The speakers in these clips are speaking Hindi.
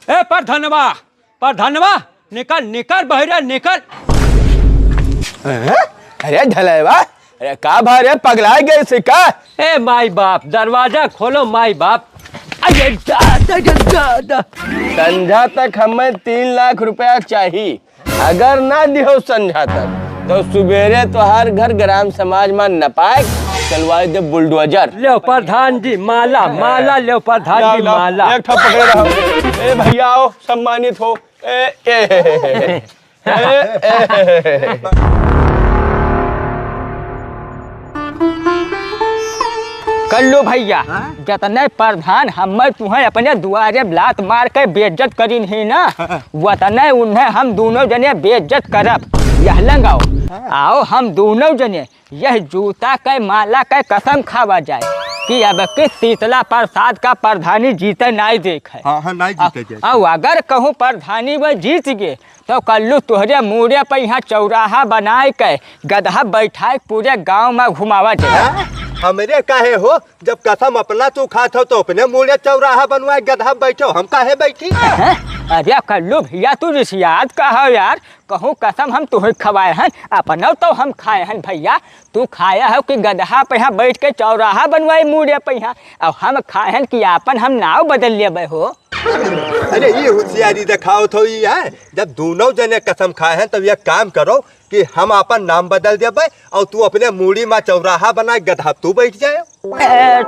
ए प्रधानवा निकल निकल बहरा निकल। अरे ढलेवा, अरे का भारे पगला गए से का? ए माई बाप दरवाजा खोलो माई बाप। अरे संझा तक हमें 3 लाख रुपया चाहिए। अगर ना दिहो संझा तक तो सुबेरे तो हर घर ग्राम समाज में नपाए चलवाए दे बुलडोजर। ले प्रधान जी माला माला ले प्रधान जी माला। एक ठो पकड़े रहो। ए भैया आओ, सम्मानित हो। कल्लू भैया जतने प्रधान हमें तुम्हें अपने दुआरे लात मार के बेइज्जत करी ही ना, वतने उन्हें हम दोनों जने बेइज्जत करब। यह लंगाओ आओ हम दोनों जने यह जूता के माला के कसम खावा जाए कि अब के शीतला प्रसाद का प्रधानी जीते नहीं देखे। नहीं जीते। और अगर कहूँ प्रधानी में जीत गए तो कल्लू तुहरे मुड़े पे यहाँ चौराहा बनाए के गधा बैठाए पूरे गांव में घुमावा जाए। हमरे काहे हो, जब कसम अपना तू खात हो तो अपने मुड़े चौराहा बनवाए गधा बैठो, हम काहे बैठी? अरे कल्लू भैया तू रिसियात कहो यार, कहूँ कसम हम तुम्हें खवाए हैं अपना तो हम खाए हैं भैया। तू खाया हो कि गधा पे यहाँ बैठ के चौराहा बनवाए मुड़े पे यहाँ, और हम खाए हैं कि अपन हम नाव बदल लेबे हो। अरे ये होशियारी दिखाओ तो ये है, जब दोनों जने कसम खाए हैं तब ये काम करो कि हम अपन नाम बदल देबे और तू अपने मुड़ी में चौराहा बनाए गधा तू बैठ जाए।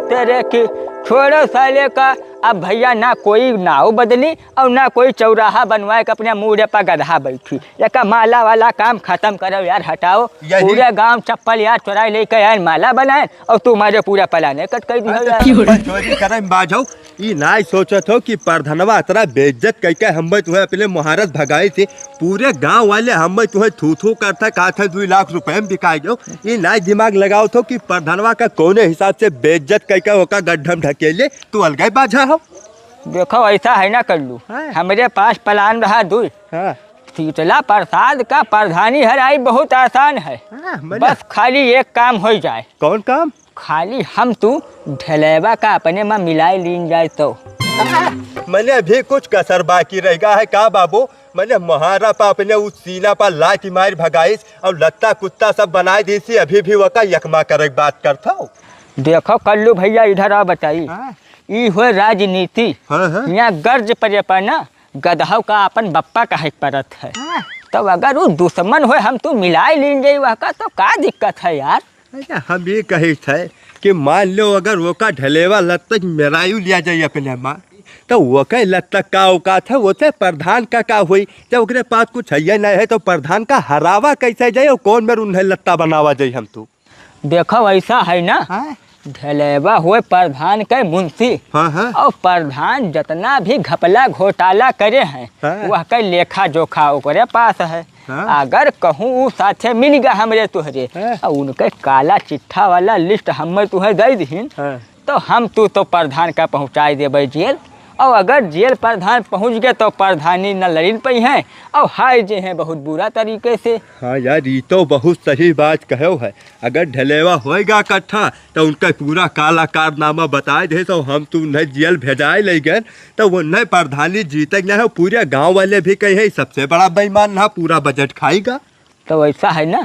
तेरे की छोड़ो साले का, अब भैया ना कोई नाव बदली और ना कोई चौराहा बनवाए के अपने मुड़े पर गधा बैठी। एक माला वाला काम खत्म करो यार, हटाओ। पूरे गांव चप्पल यार चुराई लेके यार माला बनाए और तुम्हारे पूरा पलाने कट कर दिया। चोरी करे बाझो, ये ना सोचत हो कि प्रधानवा इतना बेइज्जत करके हमें तुम्हें अपने मुहारत भगाई थी। पूरे गांव वाले हमें तुम्हें थू थू करता कहते 2 लाख रुपए में बिकाई दो। ये ना दिमाग लगाओ तो कि प्रधानवा का कौन हिसाब से बेइज्जत करके होकर गड्ढम ढकेले तू अलगाई बाझा हो। देखो ऐसा है ना कल्लू, हमारे पास प्लान रहा 2। शीतला प्रसाद का प्रधानी हराई बहुत आसान है, बस खाली एक काम हो जाए। कौन काम? खाली हम तू ढलेवा का अपने में मिलाई लीन जाए तो। मैंने अभी कुछ कसर बाकी रह गया है का बाबू? मैंने मुहारा पर अपने उस सीना पर लाठी मार भगाईस और लत्ता कुत्ता सब बनाए दी सी, अभी भी वका यकमा करे बात करता हूँ। देखो कल्लू भैया इधर आ बताई, ई हो राजनीति। यहाँ गर्ज पड़े पर ना गधों का अपन बप्पा का परत है, तो अगर वो दुश्मन हो हम तू मिलाई लीन जाए वह का तो का दिक्कत है यार। हम ये कही थे कि मान लो अगर वो का ढलेवा लत्ता मेरायू लिया जाए अपने माँ, तो वो का लत्ता का औकात है, वो से प्रधान का हुई। जब उसके पास कुछ है नहीं है तो प्रधान का हरावा कैसे जाए और कौन में उन्हें लत्ता बनावा जाए हम तू? देखो ऐसा है ना, ढलेवा हुए प्रधान के मुंशी, और प्रधान जितना भी घपला घोटाला करे हैं वह के लेखा जोखा ओकरे पास है। अगर कहूँ साथे मिल गया हमरे तुहरे और उनके काला चिट्ठा वाला लिस्ट हमें तुम्हें दे दीन तो हम तू तो प्रधान का पहुँचाई देवे जेल, और अगर जेल प्रधान पहुंच गए तो प्रधानी न लड़िन पे हैं और हाय जे हैं बहुत बुरा तरीके से। हाँ यार ये तो बहुत सही बात कहो है। अगर ढलेवा होएगा इकट्ठा तो उनका पूरा काला कारनामा बताए दे तो हम तू नहीं जेल भेजाए ले गए तो वो नहीं प्रधानी जीते न है। पूरे गांव वाले भी कहे सबसे बड़ा बेईमान ना पूरा बजट खाएगा। तो ऐसा है ना,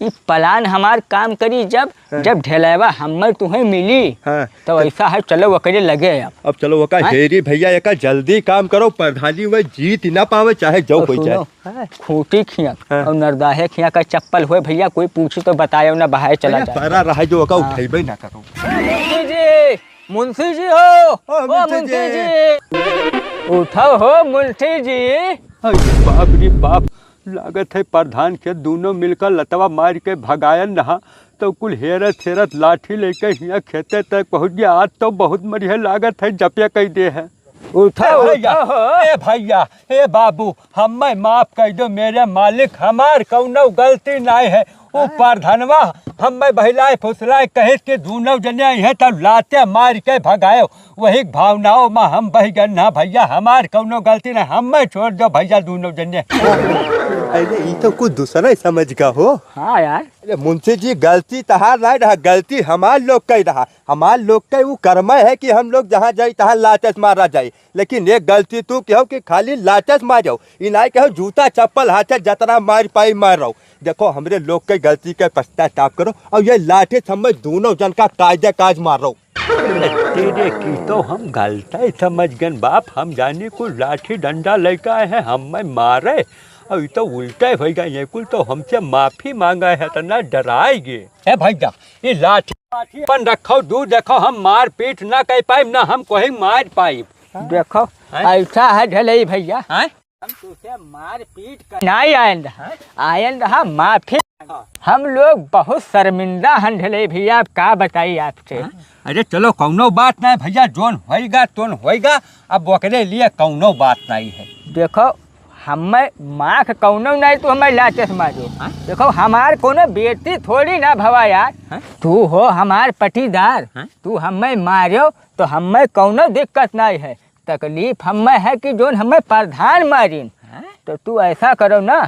ये प्लान हमार काम करी जब ढलेवा हमें तुम्हें मिली तो ऐसा है, चलो वो करे लगे अब चलो वो का हेरी भैया एक जल्दी काम करो, प्रधानी वह जीत ना पावे चाहे जो कोई जाए। खूटी खिया और नरदाहे खिया का चप्पल हुए भैया, कोई पूछे तो बताए ना बाहर चला जाए रहा जो का उठेबे ना करो। मुंशी जी हो, मुंशी जी उठो हो मुंशी जी। बाप रे बाप, लागत है प्रधान के दोनों मिलकर लतवा मार के भगायन रहा तो कुल हेरत हेरत लाठी लेके यहाँ खेते तक पहुँच गया। आज तो बहुत मरिया लागत है जपिया कह दे है। उठो भैया ए बाबू हमें माफ कर दो, मेरे मालिक हमार कौनो गलती नहीं है। वो प्रधानवा हमें बहिलाए फुसलाए कहे के दोनों जने हैं तब लाते मार के भगाए, वही भावनाओं में हम बह गए ना भैया, हमार कौनो गलती नहीं, हमें छोड़ दो भैया दोनों जने। अरे ये तो कुछ दूसरा ही समझ का हो। हाँ यार, अरे मुंशी जी गलती तहार नहीं रहा, गलती हमार लोग का ही रहा। हमार लोग का वो कर्म है कि हम लोग जहाँ जाए तहाँ लाचस मारा जाए, लेकिन एक गलती तू कहो कि खाली लाचस मारो, ये नहीं कहो जूता चप्पल हाथ जतरा मार पाई मार रहो। देखो हमरे लोग के गलती के पश्चाताप करो और ये लाठी समझ दोनों जन का कायदे काज मार रहो। तेरे की तो हम गलती समझ गए बाप, हम जाने को लाठी डंडा लेकर आए हैं हमें मारे और तो उल्टा हो गया। ये कुल तो हमसे माफी मांगा है तो ना डराएंगे। ए भैया ये लाठी अपन रखो दूर, देखो हम मार पीट ना कर पाए ना हम कोई मार पाए। देखो ऐसा है ढलई भैया, हम तुझे मार पीट कर नहीं आयन रहा माफी। हम लोग बहुत शर्मिंदा हैं ढलई भैया, आप का बताइए आपसे। अरे चलो कौनो बात नहीं भैया, जोन होएगा तोन होएगा, अब ओकरे लिए कौनो बात नहीं है। देखो हमें माख कौनो नहीं तो हमें लाचस मारो। देखो हमार कोनो बेटी थोड़ी ना भवा यार, तू हो हमार पटीदार, तू हमें मारो तो हमें कौनो दिक्कत नहीं है। तकलीफ हमें है कि जोन हमें प्रधान मारिन, तो तू ऐसा करो ना,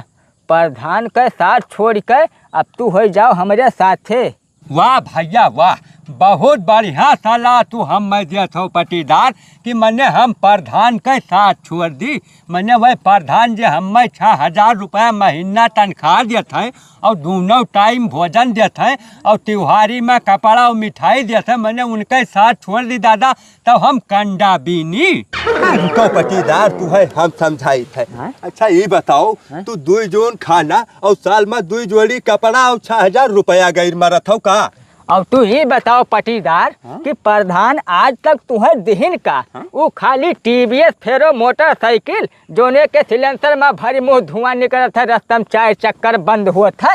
प्रधान के साथ छोड़ के अब तू हो जाओ हमारे साथे। वाह भैया वाह, बहुत बढ़िया सलाह तू हमें दिया हो पटीदार कि मने हम प्रधान के साथ छोड़ दी। मने वह प्रधान जो हमें 6,000 रुपया महीना तनख्वाह देते हैं और दोनों टाइम भोजन देते हैं और त्योहारी में कपड़ा और मिठाई देते हैं, मैंने उनके साथ छोड़ दी दादा, तो हम कंडा बीनी। तो पटीदार तू है हम समझाई थे। अच्छा ये बताओ तू 2 जोन खाना और साल में 2 जोड़ी कपड़ा और 6,000 रुपया गैर मरत हो का। और तू ही बताओ पटीदार कि प्रधान आज तक तुम्हें दिहिन का वो खाली टीवीएस फेरो मोटरसाइकिल जोने के सिलेंसर में भरी मुँह धुआं निकल था, रास्ता में 4 चक्कर बंद हुआ था।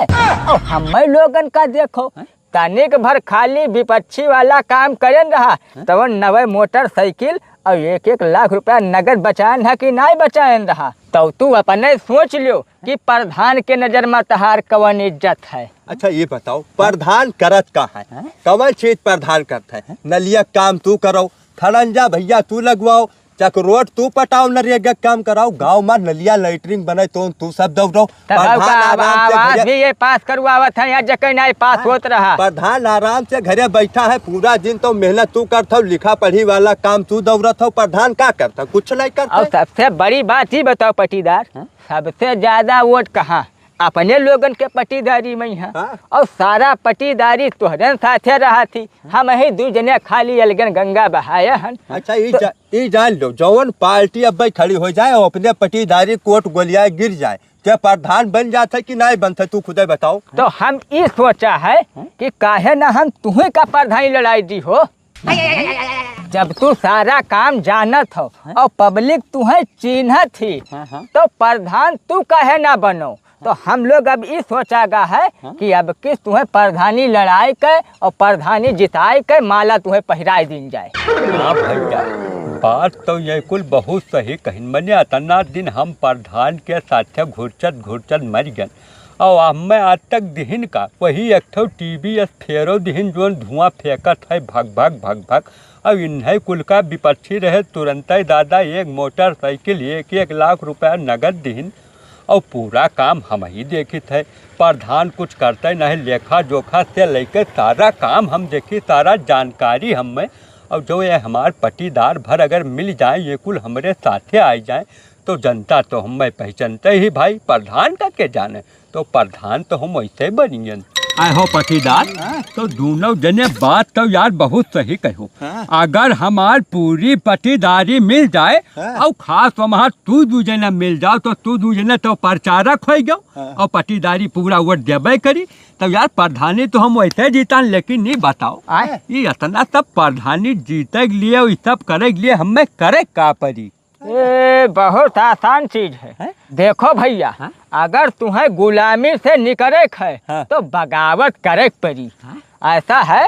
और हमें लोगन का देखो तनिक भर खाली विपक्षी वाला काम करन रहा, तब 9 मोटरसाइकिल और 1-1 लाख रुपया नगद बचान है कि नहीं बचान रहा। तो तू अपने सोच लियो कि प्रधान के नजर में तहार कवन इज्जत है। अच्छा ये बताओ प्रधान करत का है, कवन चीज प्रधान करता है। नलिया काम तू करो, खड़ंजा भैया तू लगवाओ, चकरोट तू पटाओ, नरेगा काम कराओ, गांव में नलिया लैटरिंग बने तो तू सब दौड़ो। आवाज भी ये पास करवावत है या जगह नहीं पास होत रहा। प्रधान आराम से घरे बैठा है, पूरा दिन तो मेहनत तू करता हो, लिखा पढ़ी वाला काम तू दौड़त हो, प्रधान क्या करता कुछ नहीं करता। और सबसे बड़ी बात ही बताओ पटीदार, सबसे ज्यादा वोट कहाँ अपने लोगन के पटीदारी में है। और सारा पटीदारी तोहरन साथे रहा थी, हम ही 2 जने खाली अलगन गंगा बहाया हन। अच्छा ये जान लो जौन पार्टी अब भाई खड़ी हो जाए और अपने पटीदारी कोट गोलिया गिर जाए, क्या प्रधान बन जाता है कि नहीं बनता तू खुद बताओ। तो हम ये सोचा है कि काहे ना हम तुम्हें का प्रधानी लड़ाई दी हो, जब तू सारा काम जानत हो और पब्लिक तुम्हें चिन्हत थी, तो प्रधान तू काहे ना बनो। तो हम लोग अब ये सोचा गा है कि अब किस तुम्हें प्रधानी लड़ाई के और प्रधानी जिताई के माला तुम्हें पहराई दी जाए। हाँ भैया बात तो ये कुल बहुत सही कही, मैंने इतना दिन हम प्रधान के साथ घुरचत मर गए और हमें आज तक दिहिन का वही एक ठो टीवीएस फेरो दिहिन जो धुआं फेंकत है भग भग। अब इन्हें कुल का विपक्षी रहे तुरंत ही दादा 1 मोटरसाइकिल 1-1 लाख रुपया नगद दिहिन और पूरा काम हम ही देखित है। प्रधान कुछ करते नहीं, लेखा जोखा से लेकर सारा काम हम देखी, सारा जानकारी हमें। और जो ये हमारे पटीदार भर अगर मिल जाए, ये कुल हमारे साथे आ जाए, तो जनता तो हमें पहचानते ही भाई प्रधान का के जाने, तो प्रधान तो हम वैसे बनिए। आए हो पटीदार, तो दोनों जने बात तो यार बहुत सही कहो। अगर हमार पूरी पटीदारी मिल जाए और खास हमार तू 2 जना मिल जाओ, तो तू 2 जना तो प्रचारक हो गयो और पटीदारी पूरा वोट देवे करी, तब यार प्रधानी तो हम वैसे जीता। लेकिन नहीं बताओ ये इतना सब प्रधानी जीते के लिए और सब करे के लिए हमें करे का पड़ी। ये बहुत आसान चीज है। देखो भैया अगर तुम्हें गुलामी से निकले है तो बगावत करे पड़ी। ऐसा है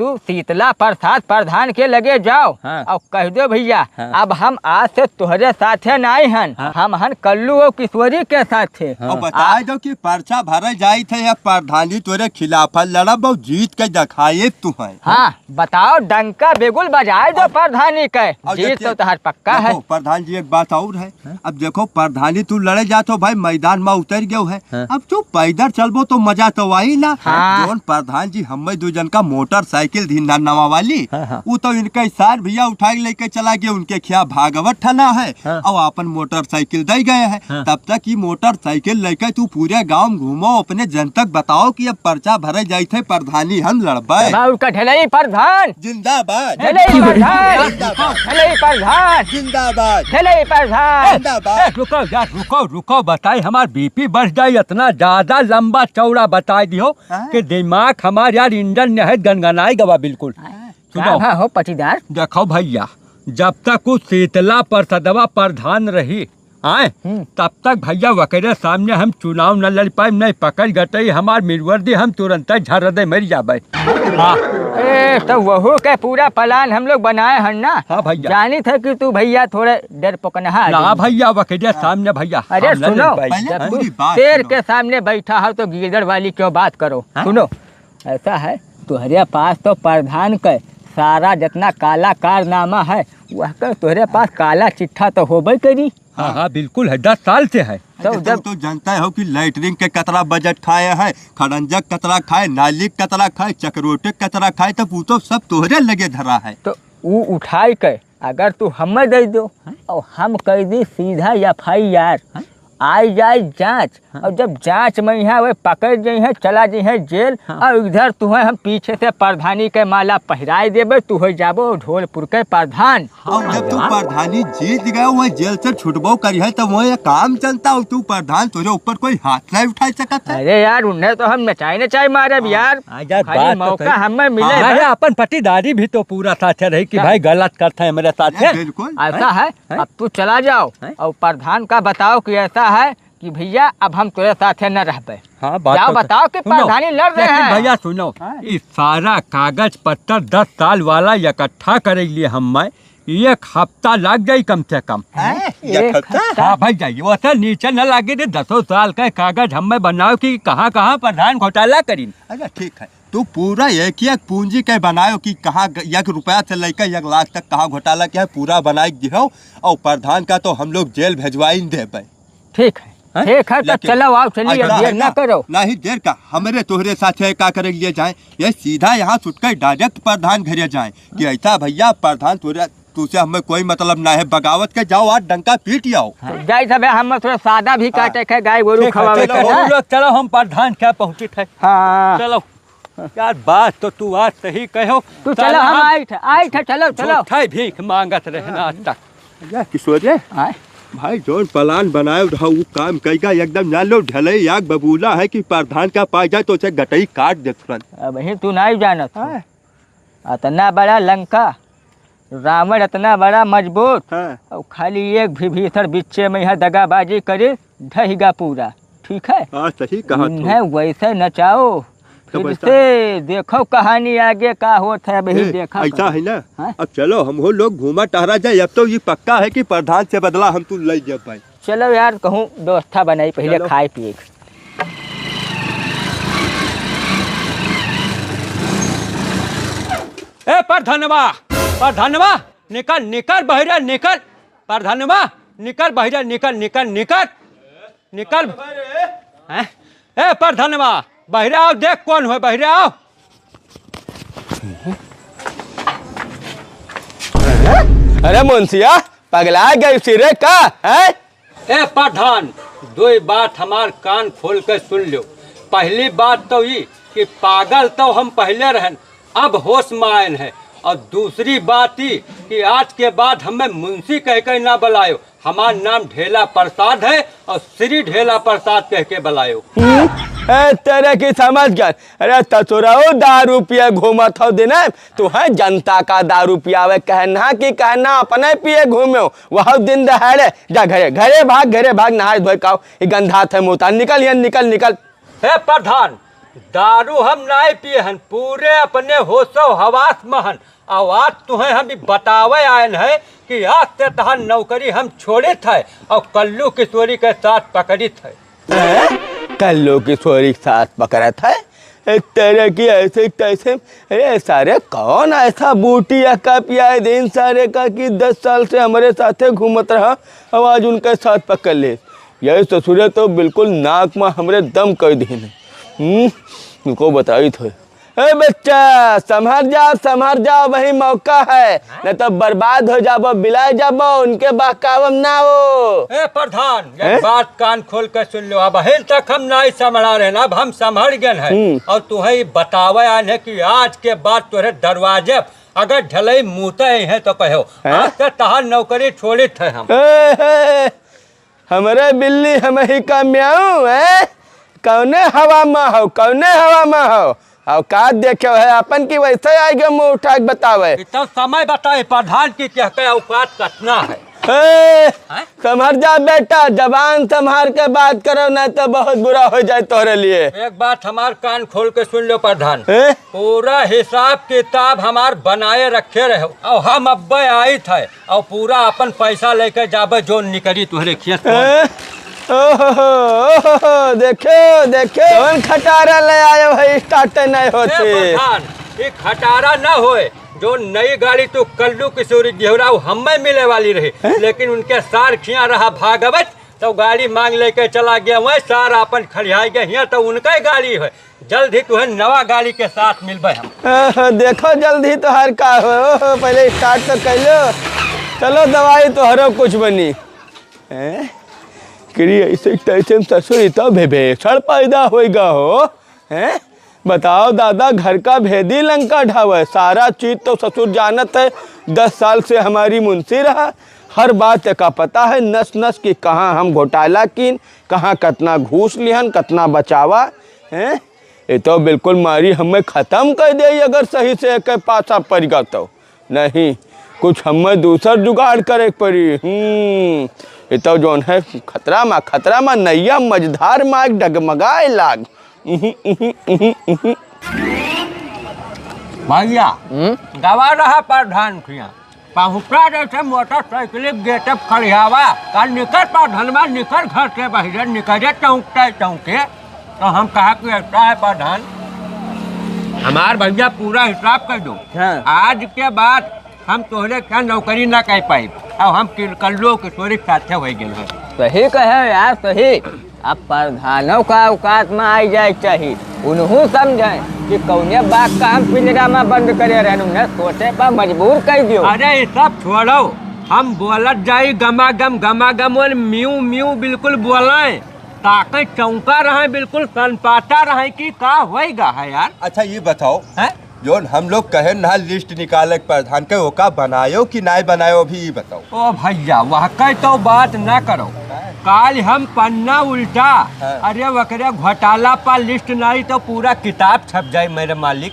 तू शीतला प्रसाद प्रधान के लगे जाओ हाँ। और कह दो भैया हाँ। अब हम आज से तुहरे साथे नहीं हन, हम हन कल्लू और किशोरी के साथे। और बताए दो कि पर्चा भरे जाई थे या प्रधानी तोरे खिलाफ लड़ब और जीत के दिखाए तू है। हाँ बताओ, डंका बेगुल बजाए दो प्रधानी के, और जीत देखिए, तो तहर पक्का है। देखो प्रधान जी एक बात और है, अब देखो प्रधानी तू लड़े जातो भाई मैदान में उतर गयो है, अब तू पैदल चलबो तो मजा तो आई ना। हाँ। जोन प्रधान जी हम दो जन का मोटरसाइकिल थी नवा वाली, वो तो इनका सार भैया उठा के लेके चला गया, उनके खिया भागवत ठना है और अपन मोटरसाइकिल दे गए हैं। तब तक ये मोटरसाइकिल लेके तू पूरे गांव घूमो, अपने जन तक बताओ कि अब पर्चा भरे जाए थे प्रधानी हम लड़बे। बाबू का ढलई प्रधान, जिंदाबाद ढलई प्रधान, ढलई प्रधान, जिंदाबाद ढलई प्रधान। जिंदाबाद। रुको यार, रुको रुको, बताई हमार बीपी बढ़ जाए, इतना ज्यादा लंबा चौड़ा बता दियो कि दिमाग हमार यार इंजन ने है गनगनाई गवा बिल्कुल। सुनो हाँ हो पटीदार, देखो भैया, जब तक उस शीतला प्रसादवा प्रधान रही आए तब तक भैया वकरे सामने हम चुनाव न लड़ पाए, नहीं पकड़ गटई हमार मिरवर्दी, हम तुरंत झर दे मर जाबे। हाँ ए तो वहू के पूरा प्लान हम लोग बनाए हन ना। हाँ भैया। जानी थे कि तू भैया थोड़े डर पकनहा ना भैया वकरे सामने भैया अरे हम न लड़ सुनो, पाए। जब तू पूरी बात शेर सुनो। के सामने बैठा हो तो गीदड़ वाली क्यों बात करो। सुनो, ऐसा है तुम्हारे पास तो प्रधान के सारा जितना काला कारनामा है वह का तुम्हारे पास काला चिट्ठा तो होबे करी। हाँ हाँ बिल्कुल है, 10 साल से है। तो तुम जब तो जानता हो कि लैटरिन के कतरा बजट खाए हैं, खड़ंजक कतरा खाए, नाली कतरा खाए, चक्रोटे कतरा खाए, तो वो तो सब तोहरे लगे धरा है। तो वो उठाई के अगर तू हमें दे दो और हम कह दी सीधा FIR, आई जाए जांच, और जब जांच में यहाँ वे पकड़ जाई है, चला जाई है जेल, और इधर तुम्हें हम पीछे से प्रधानी के माला पहराए देबे, तू हो जाबो ढोलपुर के प्रधान। और जब तू प्रधानी जीत गए वह जेल से छुटबो करी है तो वह काम चलता हो, तू प्रधान तुझे ऊपर कोई हाथ नहीं उठा सकता है। अरे यार उन्हें तो हम नचाई मारे यार, आजा, खाली बात तो मौका सही। हमें मिले अरे बस। अपन पटीदारी भी तो पूरा साथ रही कि भाई गलत करते हैं मेरे साथ। बिल्कुल। ऐसा है, अब तू चला जाओ और प्रधान का बताओ कि ऐसा है कि भैया अब हम तेरे साथ न रह पे। हाँ बात जाओ तो बताओ कि सुनो, प्रधानी लड़ रहे लेकिन हैं। भैया सुनो, इस सारा कागज पत्तर 10 साल वाला इकट्ठा करे लिए हम 1 हफ्ता लग जाये कम से कम। एक हफ्ता? हाँ भाई जाइए, वो तो नीचे न लगे थे, 10 साल का कागज हमें बनाओ कि कहाँ कहाँ प्रधान घोटाला करी। अच्छा ठीक है, तू पूरा एक पूंजी के बनायो कि कहाँ 1 रुपया से लेकर 1 लाख तक कहाँ घोटाला किया है, पूरा बनाए दिहो, और प्रधान का तो हम लोग जेल भेजवाई देवे। ठीक है, ठीक है, तो लेकिन- चलो आओ, चलिए देर ना करो। नहीं देर का, हमारे तोहरे साथ है का करे लिए जाए, ये सीधा यहाँ छुटकर डायरेक्ट प्रधान घरे जाए कि ऐसा भैया प्रधान तुझसे हमें कोई मतलब ना है, बगावत के जाओ आज डंका पीट आओ। गाय सब हम थोड़ा सादा भी काटे के गाय गोरू खवावे के ना। चलो हम प्रधान क्या पहुँचे थे। हाँ चलो यार, बात तो तू आज सही कहो। तू चलो, हम आई थे, चलो चलो। झूठा भीख मांगत रहना आज तक। किशोर आए। भाई जोन प्लान बनाए रहा वो काम कईगा एकदम जान लो, ढलई आग बबूला है कि प्रधान का पा जाए तो उसे गटई काट दे तुरंत। अब ही तू नहीं जानत हो। इतना बड़ा लंका, रावण इतना बड़ा मजबूत, और खाली एक भी भीतर बिच्चे में यहाँ दगाबाजी करे ढहेगा पूरा। ठीक है, हाँ सही कहा तू। इन्हें वैसे नचाओ, तो फिर वैसा- से देखो कहानी आगे का होता है, वही देखा ऐसा है ना, हाँ? अब चलो हम हो लोग घूमा टहरा जाए, अब तो ये पक्का है कि प्रधान से बदला हम तू ले जा पाए। चलो यार, कहूँ व्यवस्था बनाई पहले चलो। खाए पिए। ए प्रधानवा निकल निकल बहिरा निकल, प्रधानवा निकल बहिरा निकल निकल निकल निकल। हैं? ए प्रधानवा बहिरा आओ, देख कौन हो, बहिरा आओ। अरे मुंशिया पगला गए सिरे का है। ए प्रधान, 2 बात हमार कान खोल कर सुन लो। पहली बात तो ये कि पागल तो हम पहले रहन, अब होश में आयन है, और दूसरी बात ये कि आज के बाद हमें मुंशी कह के ना बुलायो, हमार नाम ढेला प्रसाद है और श्री ढेला प्रसाद कह के बुलायो। तेरे की समझ गया। अरे तसुराओ दारू पिए घूमत हो दिन, तू है जनता का दारू पियावे, कहना कि कहना अपने पिए घूमे वह दिन दहाड़े। जा घरे घरे भाग, घरे भाग, नहाए धोए खाओ, गंधा थे मुँह, निकल ये निकल निकल। हे प्रधान, दारू हम नहीं पिए हन, पूरे अपने होशो हवास में हन। और आज तुम्हें हम बतावे आयल है कि आज से तहार नौकरी हम छोड़े थे और कल्लू किशोरी के साथ पकड़ी थे। कल्लू किशोरी के साथ पकड़ा था तेरे की ऐसे तैसे। अरे सारे कौन ऐसा बूटी या का पिया दिन सारे का कि 10 साल से हमारे साथे घूमत रहा और आज उनके साथ पकड़ ले। यही ससुरे तो बिल्कुल नाक में हमरे दम कर देने। उनको बताई थे ए बच्चा संभर जाओ वही मौका है, नहीं तो बर्बाद हो जाबो, बिलाए जाबो, उनके बहकावम ना हो। ए प्रधान ये बात कान खोल कर सुन लो। अब हिल तक हम नहीं संभला रहे ना, अब हम संभल गए हैं। और तुम्हें बतावे आए कि आज के बाद तुम्हारे दरवाजे अगर ढलई मुँहते है तो कहो आज से तहार नौकरी छोड़ी थे हम। हमारे बिल्ली हम ही का म्याऊ है, कौने हवा में हो, कौने हवा में हो। औकात देखो है अपन की वैसे आएगा मुँह उठा के बतावे। तो समय बताए प्रधान की क्या के औकात कितना है। संभर जा बेटा, जबान संभार के बात करो नहीं तो बहुत बुरा हो जाए तोहरे लिए। एक बात हमार कान खोल के सुन लो प्रधान, पूरा हिसाब किताब हमार बनाए रखे रहे और हम अब्बे आई थे और पूरा अपन पैसा लेके जाबे जो निकली तुहरे खेत। ओहो देखो देखो कौन खटारा ले आयो है, स्टार्टर नहीं होते। प्रधान ये खटारा न होए, जो नई गाड़ी तो कल्लू किशोरी देवरा हमें मिले वाली रही, लेकिन उनके सार खिया रहा भागवत तो गाड़ी मांग लेके चला गया। वह सार अपन खड़ियाई गए तो उनका ही गाड़ी है। जल्द ही तुम्हें नवा गाड़ी के साथ मिलबे हम। देखो जल्द ही तो हर का हो, पहले स्टार्ट तो कर लो। चलो दवाई तो हरो कुछ बनी ऐसे तैसे ससुर तो भेभेसड़ पैदा होएगा हो हैं। बताओ दादा, घर का भेदी लंका ढावे, सारा चीज तो ससुर जानत है। 10 साल से हमारी मुंशी रहा, हर बात का पता है नस नस की, कहाँ हम घोटाला कीन, कहाँ कितना घूस लिहन, कितना बचावा हैं। ये तो बिल्कुल मारी हमें ख़त्म कर दे अगर सही से एक पासा पड़ गया तो। नहीं कुछ हमें दूसर जुगाड़ करे पड़ी। ये तो जोन है खतरा में नैया मझधार में डगमगाए लाग। भैया गवा रहा प्रधान खिया पहुँचा जैसे मोटरसाइकिल गेटअप खड़ियावा का निकल प्रधानवा निकल घर से बाहर निकले चौंके तो हम कहा कि ऐसा है प्रधान हमार भैया पूरा हिसाब कर दो। आज के बाद हम तोहरे क्या नौकरी ना कह पाई और हम कल्लू किशोरी साथे हो गए। सही कहे यार सही। अब प्रधानों का औकात में आई जाए चाहिए, उन्हों समझे कि कौने बात का हम पिंजरा में बंद करे रहने सोचे पर मजबूर कर दियो। अरे ये सब छोड़ो, हम बोलत जाई गमागम और म्यू म्यू बिल्कुल बोले ताकि चौंका रहे, बिल्कुल सनपाटा रहे कि का होएगा है यार। अच्छा ये बताओ है जो हम लोग कहे ना लिस्ट निकाले प्रधान के वो का बनायो कि नहीं बनायो भी ये बताओ। ओ भैया वह कह तो बात ना करो, काल हम पन्ना उल्टा अरे वकरे घोटाला पर लिस्ट नहीं तो पूरा किताब छप जाए मेरे मालिक,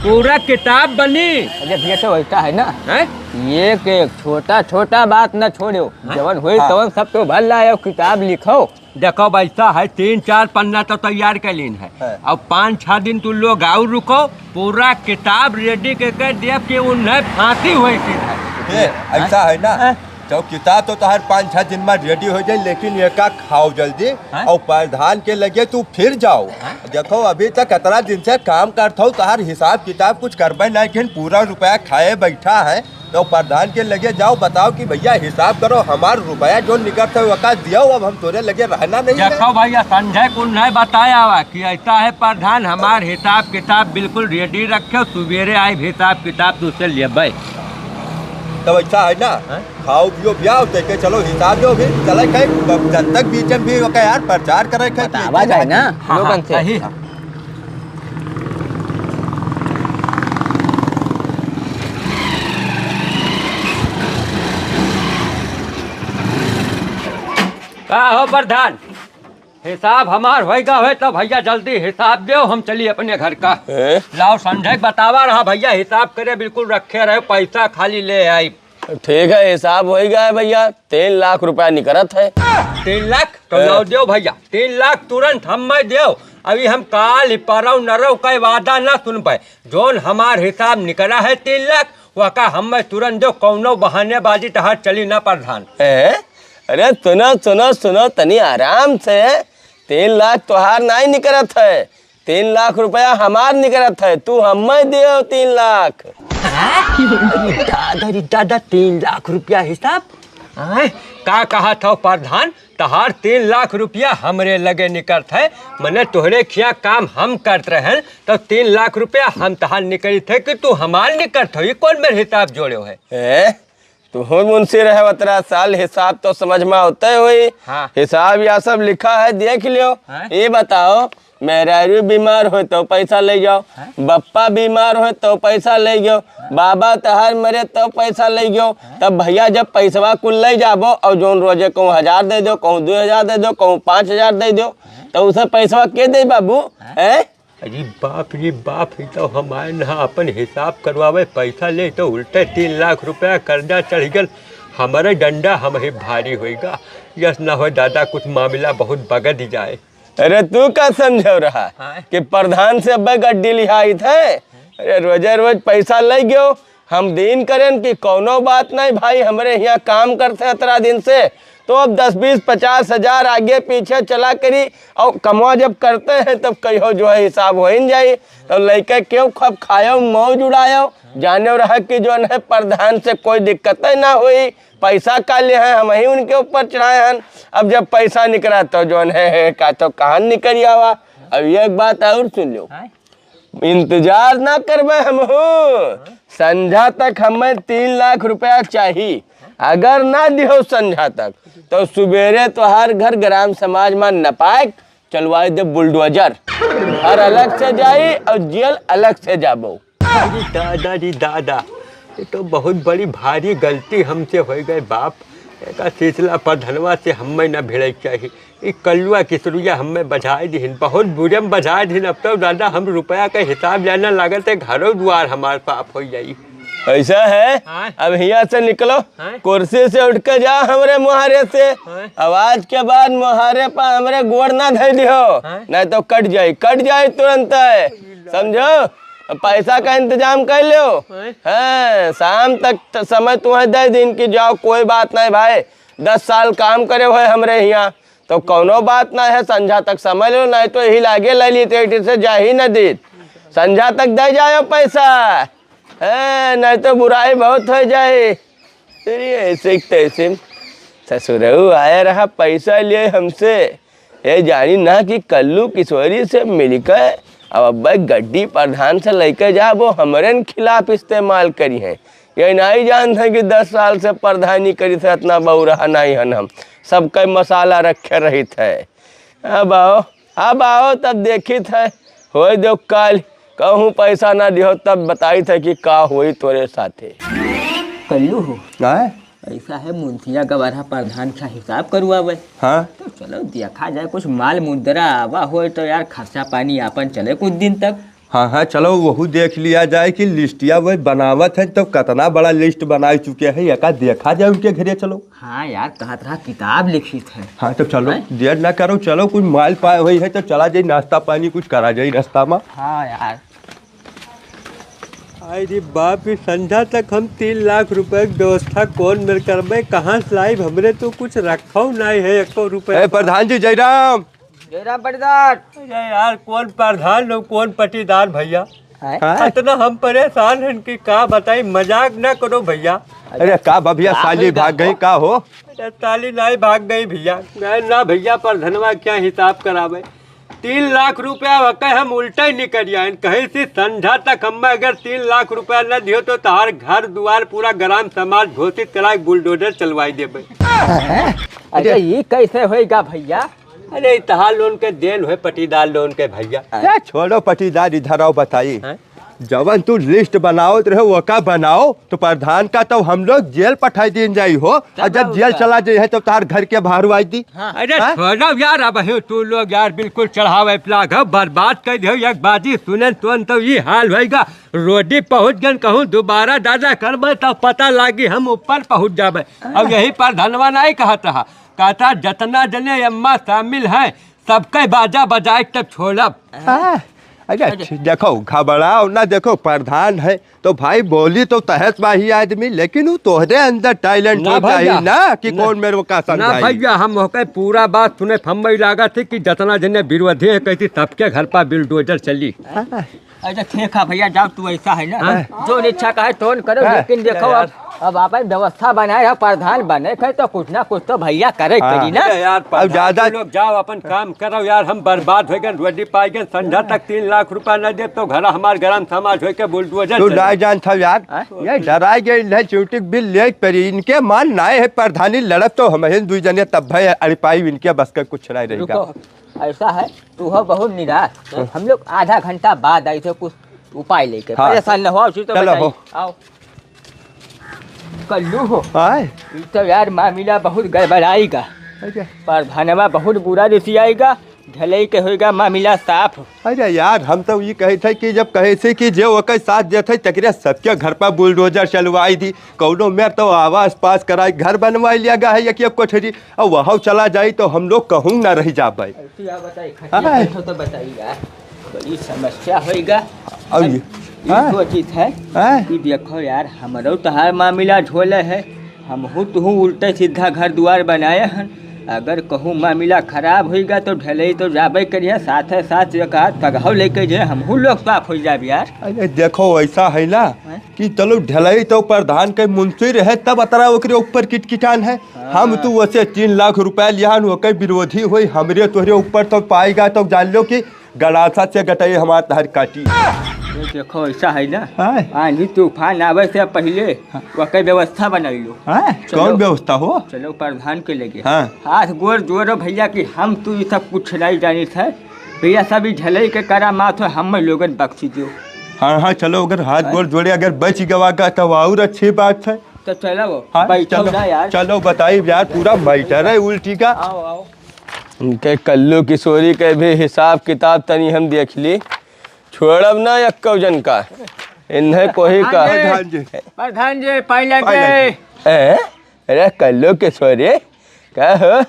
पूरा किताब बनी। अरे भैया तो वैसा है ना है? ये के छोटा छोटा बात न छोड़ो, जवन हुई तवन सब तो भल लाओ किताब लिखो। देखो वैसा है 3-4 पन्ना तो तैयार कर लीन है और 5-6 दिन तुम लोग आओ रुको, पूरा किताब रेडी करके देव के उन्हें फांसी हुई है। ऐसा है ना तो किताब तो हर 5-6 दिन में रेडी हो जाए, लेकिन एक खाओ जल्दी और प्रधान के लगे तू फिर जाओ। देखो अभी तक 17 दिन से काम करता हूँ, तहार हिसाब किताब कुछ करबे नहीं, पूरा रुपया खाए बैठा है तो प्रधान के लगे जाओ बताओ कि भैया हिसाब करो, हमारा रुपया जो निकलता है वक़्त दिया, अब हम तोरे लगे रहना नहीं। देखो भैया संजय को नहीं बताया हुआ कि ऐसा है प्रधान, हमार हिसाब किताब बिल्कुल रेडी रखे, सवेरे आए हिसाब किताब तुझसे ले भाई। तब ऐसा है ना खाओ पियो ब्याह देखे चलो हिसाब जो भी चले जब तक बीच में भी यार प्रचार करे जाए ना लोगन से। का हो प्रधान हिसाब हमार होएगा है तो भैया जल्दी हिसाब दो, हम चलिए अपने घर का। लाओ संजय बतावा रहा भैया हिसाब करे बिल्कुल रखे रहे, पैसा खाली ले आई। ठीक है हिसाब हो गया भैया, 3 लाख रुपया निकलत है। 3 लाख तो लाओ दो भैया, 3 लाख तुरंत हम दो अभी हम काल परव नरव का वादा ना सुन पाए। जोन हमार हिसाब निकला है 3 लाख वका हम तुरंत जो कौनो बहानेबाजी तहार चली ना प्रधान। अरे सुनो सुनो सुनो तनी आराम से। 3 लाख तोहार नहीं निकलत है, 3 लाख रुपया हमार निकलत है। तू हमें दियो 3 लाख। दादा रे दादा 3 लाख रुपया हिसाब का कहा था प्रधान? तहार 3 लाख रुपया हमरे लगे निकलत है। मने तोहरे खिया काम हम करत रहे तो 3 लाख रुपया हम तहार निकली थे कि तू हमार निकलत हो। ये कौन मेरे हिसाब जोड़े है? तू मुंशी रहे 17 साल, हिसाब तो समझ में होते हुई। हाँ। हिसाब या सब लिखा है, देख लियो। ये बताओ, मेहरारू बीमार हो तो पैसा ले जाओ, बप्पा बीमार हो तो पैसा ले जाओ, बाबा तहार मरे तो पैसा ले जाओ। तब भैया जब पैसवा कुल ले जाबो और जोन रोजे कहूँ 1000 दे दो, कहूँ 2000 दे दो, कहूँ 5000 दे दो, तो उसे पैसवा के दे बाबू? अरे बाप रे बाप, तो हमारे ना अपन हिसाब करवावे पैसा ले तो उल्टे 3 लाख रुपया कर्जा चढ़ गल। हमारे डंडा हम ही भारी होएगा। यस ना हो दादा, कुछ मामला बहुत बगड़ जाए। अरे तू क्या समझो रहा कि प्रधान से अब गड्डी लिहाई थे? अरे रोजे रोज पैसा ले गयो, हम दिन करें कि कोनो बात नहीं भाई, हमारे यहाँ काम करते 17 दिन से, तो अब 10, 20, 50 हजार आगे पीछे चला करी और कमा जब करते हैं तब कहो जो है हिसाब हो ही जाये। तो लड़के क्यों खब खायो मौज उड़ायो, जाने रहा कि जो है प्रधान से कोई दिक्कत ना हुई। पैसा का ले हैं हम ही उनके ऊपर चढ़ाए हैं। अब जब पैसा निकला तो जो है का तो कहान निकल आवा। अब एक बात और सुन लो, इंतजार ना करवे हम हो, संझा तक हमें 3 लाख रुपया चाहिए। अगर ना दिहो संझा तक तो सुबेरे तोहार घर ग्राम समाज में नपाक चलवाए दे बुलडोजर। घर अलग से जाई और जेल अलग से जाबो। दादा री दादा, ये तो बहुत बड़ी भारी गलती हमसे हो गई बाप। एक सिलसिला प्रधनवा से हमें न भिड़े चाहिए। ये कलुआ किसरुआ हमें बजाए दिन, बहुत बुरे में बजाए दिन। अब तो दादा हम रुपया का हिसाब लेना लागत है, घरों द्वार हमारे पाप हो जाई। ऐसा है? अब यहाँ से निकलो, कुर्सी से उठ के जाओ हमरे मुहारे से। आवाज के बाद मुहारे पर हमरे गोड़ ना धर दियो, नहीं तो कट जाए तुरंत है, समझो। पैसा का इंतजाम कर लो। हाँ, शाम तक समय तुम्हें दे दिन की जाओ, कोई बात नहीं भाई। 10 साल काम करे हुए हमरे यहाँ तो कोनो बात ना है। संझा तक समझ लो, नहीं तो यही लागे ले ली से जा ही न दी। संझा तक दे जाओ पैसा, नहीं तो बुराई बहुत हो जाए। ऐसे तैसे ससुरऊ आया रहा पैसा लिए हमसे, ये जानी ना कि कल्लू किशोरी से मिलकर अब अब्बा गड्डी प्रधान से लेकर जा वो हमारे खिलाफ इस्तेमाल करी है। ये नहीं जानते कि 10 साल से प्रधानी करी थे, इतना बहु रहा नहीं हन हम सबका मसाला रखे रही थे। अब आओ तब देखी थे, हो दो कल कहूँ पैसा ना दियो तब बताई थे कि का हुई तोरे साथे। कल्लू हो ऐसा है, मुंशिया गवारा प्रधान का हिसाब करवावे। हाँ तो चलो देखा जाए, कुछ माल मुद्रा आवा हो तो यार खर्चा पानी आपन चले कुछ दिन तक। हाँ चलो वही देख लिया जाए कि लिस्टिया वही बनावत है तो कितना बड़ा लिस्ट बना चुके हैं, एका देखा जाए उनके घरे। चलो हाँ यार, कहत रहा किताब लिखित है। हाँ तो चलो देर ना करो, चलो कुछ माल पाए हुई है तो चला जाए, नाश्ता पानी कुछ करा जाए रास्ता में। हाँ यार, अरे बाप रे, संध्या तक हम 3 लाख रुपए की व्यवस्था कौन मेरे करबे, कहाँ से लाइब? हमरे तो कुछ रखो नहीं है 1 रुपया। प्रधान जी जयराम प्रधान। अरे यार, कौन प्रधान लोग कौन पटीदार भैया, हाँ? इतना हम परेशान हैं कि का बताई। मजाक ना करो भैया। अरे का भैया साली भाग गई का हो? अरे साली नहीं भाग गई भैया, ना भैया प्रधनवा क्या हिसाब करावे। 3 लाख रुपया वक़्त हम उल्टा ही निकल आए। कहीं से संध्या तक हम अगर 3 लाख रुपया न दियो तो तार घर द्वार पूरा ग्राम समाज घोषित कराए, बुलडोजर चलवाई देवे। अच्छा ये कैसे होएगा भैया? अरे तहार लोन के देन है, पटीदार लोन के भैया। छोड़ो पटीदार, इधर आओ बताइए। जवन तू लिस्ट बनाओ रहे वो का बनाओ तो प्रधान का तो हम लोग जेल पठाई दिन जाई हो, और जब जेल चला जाए तो तार घर के बाहर आई दी। अरे छोड़ो यार, अब तू लोग यार बिल्कुल चढ़ावे प्लाग बर्बाद कर दो। एक बाजी सुने तो ये हाल होगा, रोडी पहुँच गए कहूँ दोबारा दादा करबे तो पता लागी हम ऊपर पहुँच जाबे। अब यही प्रधानवा नहीं कहता जतना जने अम्मा शामिल है सबके बाजा बजाए तब छोड़ब। अरे देखो घबराओ ना, देखो प्रधान है तो भाई बोली तो तहस बाही आदमी, लेकिन वो तोहरे अंदर टैलेंट ना हो भैया। चाहिए ना कि कौन मेरे का ना समझाई। भैया हम होके पूरा बात सुने फम्बई लागा थी कि जितना जने विरोधी है कहती सबके घर पर बिल्डोजर चली। अच्छा ठीक है भैया, जाओ तू ऐसा है ना, जो इच्छा का है तो करो, लेकिन देखो अब आप व्यवस्था बनाए रहो, प्रधान बने थे तो कुछ ना कुछ तो भैया करे करी ना। यार अब ज्यादा लोग जाओ अपन काम करो यार, हम बर्बाद हो गए, रोटी पाई गए, संध्या तक 3 लाख रुपया न दे तो घर हमारे ग्राम समाज हो के बुलडोजर तू ना जान था यार, ये डराई गई है चूटी बिल ले परी, इनके मान नाए है प्रधानी लड़ब तो हम हिंदू जने तब भाई अड़पाई इनके बस का कुछ नहीं रहेगा। ऐसा है तू हो बहुत निराश, हम लोग आधा घंटा बाद आई थे कुछ उपाय लेके, हाँ। परेशान न हो, तो चलो बताइए। हो। आओ कल्लू हो, आए तो यार मामला बहुत गड़बड़ाएगा, प्रधानवा बहुत बुरा ऋषि आएगा, ढलई के होएगा मामला साफ। अरे यार हम तो ये कहे थे कि जब कहे थे कि जो ओके साथ देते तकरे सबके घर पर बुलडोजर चलवाई थी, कौनो में तो आवास पास कराई, घर बनवाई लिया गया है एक कोठरी, और वहाँ चला जाई तो हम लोग कहूँ ना रह जा भाई। बताइए तो बताइएगा, बड़ी समस्या होएगा। और ये तो चीज है कि देखो यार, हमारो तहार मामला झोले है, हमहू तुहू उल्टे सीधा घर द्वार बनाए हैं, अगर कहूँ मामला खराब होएगा तो ढलई तो जाबे करिए, साथ साथ कहा तगहौ लेके जाए, हमहू लोग साफ हो जाए यार। अरे देखो ऐसा है ना कि चलो ढलई तो प्रधान के मुंशी रहे तब अतरा ओकरे ऊपर किटकिटान है, हम तो वैसे 3 लाख रुपया लिया ओके विरोधी हुई, हमरे तोहरे ऊपर तो पाएगा तो जान लो कि गड़ासा से गटाई हमार तहर काटी। देखो ऐसा है ना, आंधी तूफान आवे से पहले वही व्यवस्था बनाई लो। कौन व्यवस्था हो? चलो प्रधान के लगे हाँ। हाथ गोर जोड़ो भैया कि हम तू ये सब कुछ नहीं जानी थे भैया, सभी झलई के करा माथ हम लोगन बख्शी दो। हाँ चलो, अगर हाथ गोर जोड़े अगर बच गवा का तो और अच्छी बात है। तो चलो हाँ, बैठो ना यार, चलो बताइए यार, पूरा मैटर है उल्टी का। आओ आओ। उनके कल्लू किशोरी के भी हिसाब किताब तनी हम देख ली, छोड़ब ना यक्को जन का, इन्हें कोई का। प्रधान जी पहले गए। अरे कल्लू किशोरी क्या हो,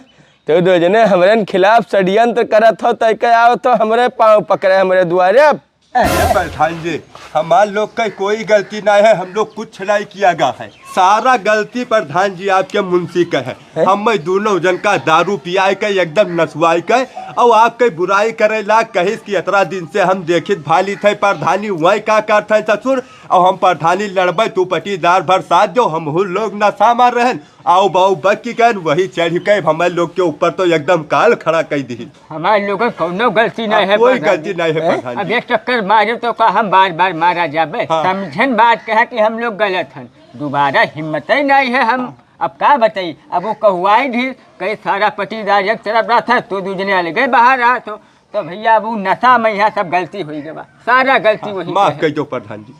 तो दो जने हमरे खिलाफ षड्यंत्र करत हो, तय के आओ तो हमरे पाँव पकड़े हमरे द्वारे। अब प्रधान जी हमार लोग का कोई गलती नहीं है, हम लोग कुछ नहीं किया गया है, सारा गलती प्रधान जी आपके मुंशी का है। हम दोनों जन का दारू पियाई के एकदम नसवाई के और आपके बुराई करे ला कही कि 17 दिन से हम देखित भाली थे प्रधानी वही का करते हैं ससुर, और हम प्रधानी लड़बे तू पटीदार भर साथ जो हम लोग नशा मार रहे आओ बाऊ बक्की कहन वही चढ़ के हमारे लोग के ऊपर तो एकदम काल खड़ा कर दी। हमारे लोगों को गलती नहीं है, कोई गलती नहीं है प्रधान अब जी। एक चक्कर मारे तो का हम बार बार मारा जाबे, समझन बात कहा कि हम लोग गलत हैं, दोबारा हिम्मत ही नहीं है हम। अब क्या बताइए, अब वो कहुआई भी कई सारा पटीदार एक तरफ रहा था तो दूसरे अलग गए बाहर रहा तो भैया अब वो नशा में यहाँ सब गलती हुई गया, सारा गलती वही माफ कर दो प्रधान जी।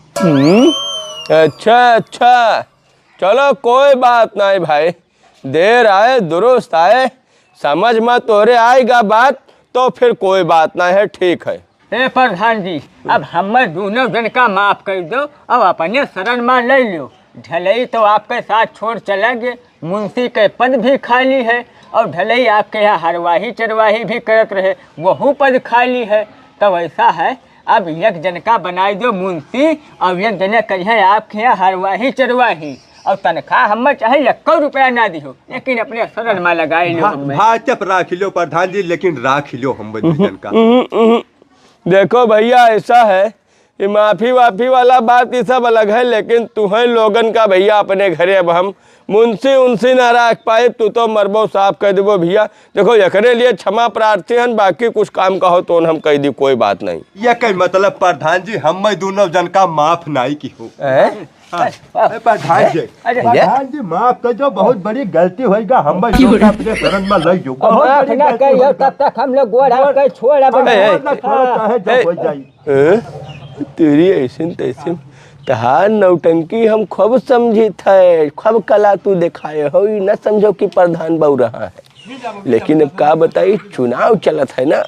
अच्छा चलो कोई बात नहीं भाई, देर आए दुरुस्त आए, समझ में तोरे आएगा बात तो फिर कोई बात नहीं है, ठीक है। हे प्रधान जी अब हम दोनों जन का माफ कर दो, अब अपने शरण में ले लो, ढलई तो आपके साथ छोड़ चला गए, मुंशी के पद भी खाली है, और ढलई आपके यहाँ हरवाही चरवाही भी करत रहे, वह पद खाली है, तो ऐसा है अब एक जन का बनाई दो मुंशी और एक जन कहिए आपके यहाँ हरवाही चरवाही, और तनख्वाह हम चाहे 1 रुपया ना दिहो, लेकिन अपने शरण में लगाए लो। भाजप राख लो प्रधान जी, लेकिन राख लो हम जन का। देखो भैया ऐसा है कि माफी वाफी वाला बात ये सब अलग है, लेकिन तुम्हें लोगन का भैया अपने घरे अब हम मुंशी उनसी ना रख पाए, तू तो मरबो साफ कह देबो भैया। देखो एकरे लिए क्षमा प्रार्थी हैं, बाकी कुछ काम कहो तो हम कह दी, कोई बात नहीं। ये कई मतलब प्रधान जी हम दोनों जन का माफ नहीं की हो। प्रधान जी माफ कर जो, बहुत बड़ी गलती होएगा, हम अपने शरण में ले जो, बहुत बड़ी गलती होएगा। तब तक हम लोग गोड़ा कर छोड़ तेरी ऐसे तैसे तहार नौटंकी हम खूब समझी थे, खूब कला तू दिखाए हो, न समझो कि प्रधान बहु रहा है, लेकिन अब का बताई चुनाव चलत है ना,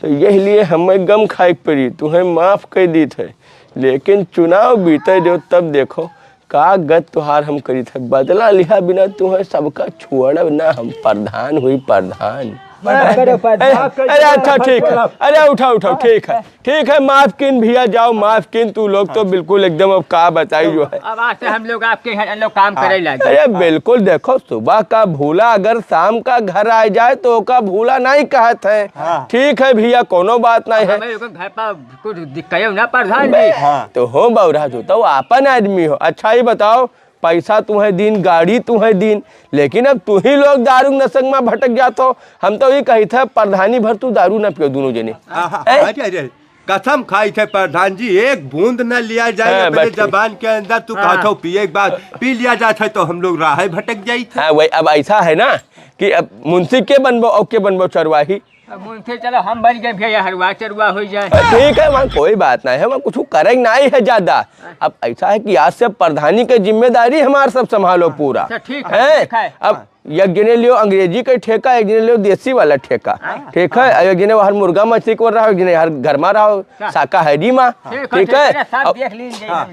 तो यही लिए हमें गम खाए पड़ी, तुम्हें माफ कर दी थे, लेकिन चुनाव बीते जो तब देखो का गत तुहार हम करी थे, बदला लिया बिना तुम्हें सबका छोड़ब ना, हम प्रधान हुई प्रधान। अरे अच्छा ठीक है, अरे उठाओ उठाओ, ठीक है, माफ किन भैया, जाओ माफ किन। तू लोग तो बिल्कुल एकदम अब का बताई जो है। अब आज से हम लोग आपके घर लोग काम करे लगे। अरे बिल्कुल, देखो सुबह का भूला अगर शाम का घर आ जाए तो का भूला नहीं कहत है। ठीक है भैया, कोनो बात नहीं है। घर पर कुछ दिक्कत ना प्रधान जी। तो हो बौरा जो तो अपन आदमी हो। अच्छा ही बताओ, पैसा तुम्हें दिन, गाड़ी तुम्हें दिन, लेकिन अब तू ही लोग दारू नशक में भटक जाते हो। हम तो ये कही था प्रधानी भर तू दारू न पियो दोनों जने। अरे कसम खाई थे प्रधान जी, एक बूंद न लिया जाए अपने जबान के अंदर। तू कहता पिए एक बार पी लिया जाता तो हम लोग राह भटक जाई थे। वही अब ऐसा है ना कि अब मुंशी के बनबो और के बनबो चरवाही। मुंशी चलो हम बन गए भैया, हरवा चरवा हो जाए। ठीक है, वहाँ कोई बात नहीं है, वहाँ कुछ करेंगे नहीं है ज्यादा। अब ऐसा है कि आज से प्रधानी की जिम्मेदारी हमारे सब संभालो पूरा। ठीक है। अब एक जने लियो अंग्रेजी का ठेका, एक जने लियो देसी वाला ठेका। ठीक है, एक जने हर मुर्गा मछली को रहा, एक जने हर घर में रहो शाकाहारी माँ। ठीक है,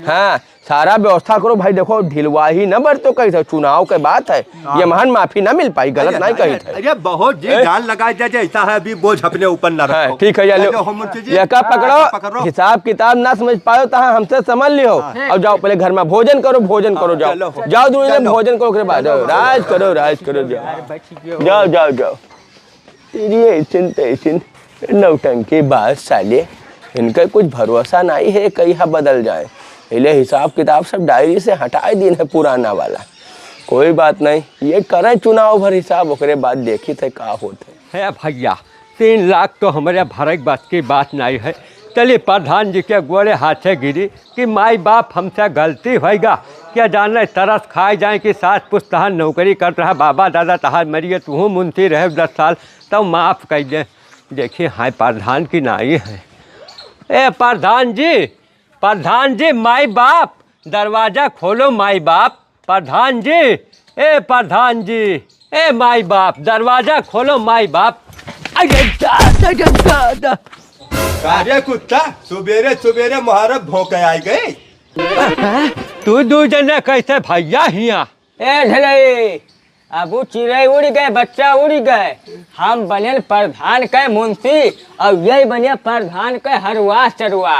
हाँ सारा व्यवस्था करो भाई। देखो ढिलवा ही न बरतो, कैसे चुनाव के बात है, ये महान माफी न मिल पाई, गलत नहीं कही थे। अरे बहुत जी जान लगा जाए, ऐसा है अभी बोझ अपने ऊपर न रखो। ठीक है, ये का पकड़ो, हिसाब किताब ना समझ पाओ तो हमसे समझ लियो। और जाओ पहले घर में भोजन करो, जाओ दूर भोजन करो, उसके बाद राज करो, जाओ। तेरी नौटंकी बात साले, इनका कुछ भरोसा नहीं है कहीं बदल जाए। इले हिसाब किताब सब डायरी से हटाए दिन है पुराना वाला। कोई बात नहीं, ये करें चुनाव भर हिसाब, ओकरे बाद देखी थे का होते है। भैया 3 लाख तो हमारे भरक बस की बात नहीं है। चलिए प्रधान जी के गोरे हाथे गिरी कि माई बाप हमसे गलती होएगा, क्या जाने तरस खाए जाए कि सास पुस्त तहार नौकरी कर रहा, बाबा दादा तहार मरिए, तू मुंशी रहे 10 साल, तब माफ़ कर दे। देखिए हाय प्रधान की नाई है। ए प्रधान जी माई बाप, दरवाज़ा खोलो माई बाप। प्रधान जी, ए प्रधान जी, ए माई बाप, दरवाज़ा खोलो माई बाप। अरे कुत्ता, सुबेरे सुबेरे मुहर्रम भोंके आ गए। तू 2 जने कैसे भैया हिया? ए ढलई, अब चिड़ै उड़ गए, बच्चा उड़ गए। हम बने प्रधान के मुंशी और यही बने प्रधान के हरवा चरवा।